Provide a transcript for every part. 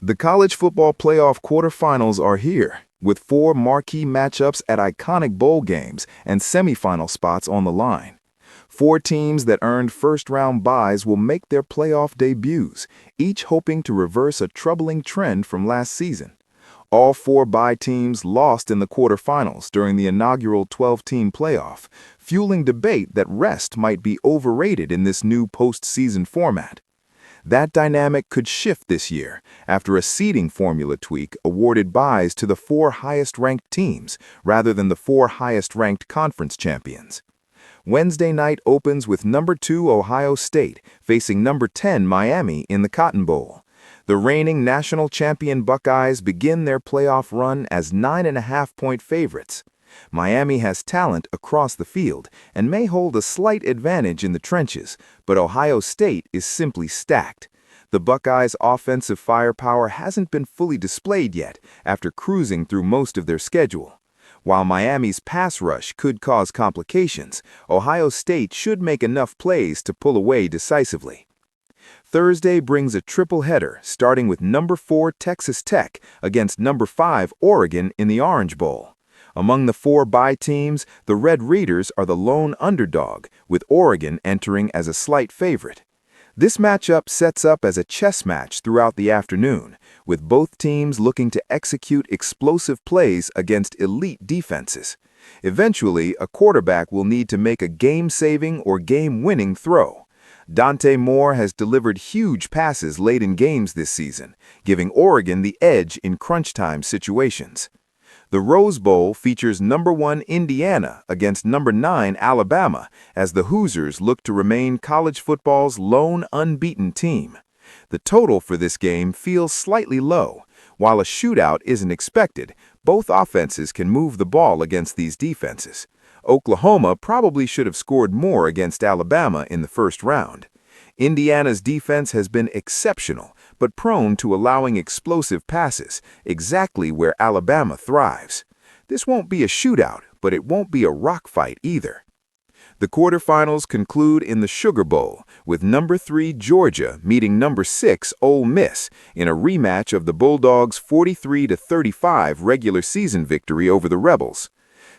The college football playoff quarterfinals are here, with four marquee matchups at iconic bowl games and semifinal spots on the line. Four teams that earned first-round byes will make their playoff debuts, each hoping to reverse a troubling trend from last season. All four bye teams lost in the quarterfinals during the inaugural 12-team playoff, fueling debate that rest might be overrated in this new postseason format. That dynamic could shift this year after a seeding formula tweak awarded byes to the four highest-ranked teams rather than the four highest-ranked conference champions. Wednesday night opens with number 2 Ohio State facing number 10 Miami in the Cotton Bowl. The reigning national champion Buckeyes begin their playoff run as 9.5-point favorites. Miami has talent across the field and may hold a slight advantage in the trenches, but Ohio State is simply stacked. The Buckeyes' offensive firepower hasn't been fully displayed yet after cruising through most of their schedule. While Miami's pass rush could cause complications, Ohio State should make enough plays to pull away decisively. Thursday brings a triple header, starting with number 4 Texas Tech against number 5 Oregon in the Orange Bowl. Among the four bye teams, the Red Raiders are the lone underdog, with Oregon entering as a slight favorite. This matchup sets up as a chess match throughout the afternoon, with both teams looking to execute explosive plays against elite defenses. Eventually, a quarterback will need to make a game-saving or game-winning throw. Dante Moore has delivered huge passes late in games this season, giving Oregon the edge in crunch-time situations. The Rose Bowl features number 1 Indiana against number 9 Alabama as the Hoosiers look to remain college football's lone unbeaten team. The total for this game feels slightly low. While a shootout isn't expected, both offenses can move the ball against these defenses. Oklahoma probably should have scored more against Alabama in the first round. Indiana's defense has been exceptional, but prone to allowing explosive passes, exactly where Alabama thrives. This won't be a shootout, but it won't be a rock fight either. The quarterfinals conclude in the Sugar Bowl, with number 3 Georgia meeting number 6 Ole Miss in a rematch of the Bulldogs' 43-35 regular season victory over the Rebels.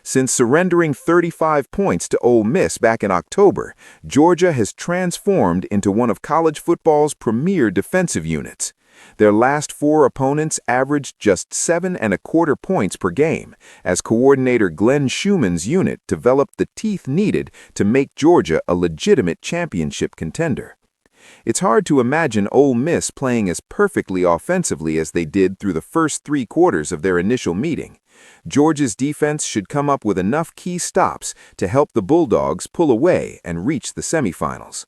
Since surrendering 35 points to Ole Miss back in October, Georgia has transformed into one of college football's premier defensive units. Their last four opponents averaged just 7.25 points per game, as coordinator Glenn Schumann's unit developed the teeth needed to make Georgia a legitimate championship contender. It's hard to imagine Ole Miss playing as perfectly offensively as they did through the first 3 quarters of their initial meeting. Georgia's defense should come up with enough key stops to help the Bulldogs pull away and reach the semifinals.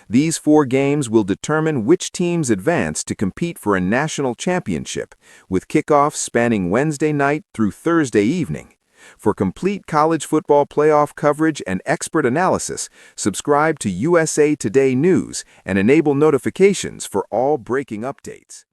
These 4 games will determine which teams advance to compete for a national championship, with kickoffs spanning Wednesday night through Thursday evening. For complete college football playoff coverage and expert analysis, subscribe to USA Today News and enable notifications for all breaking updates.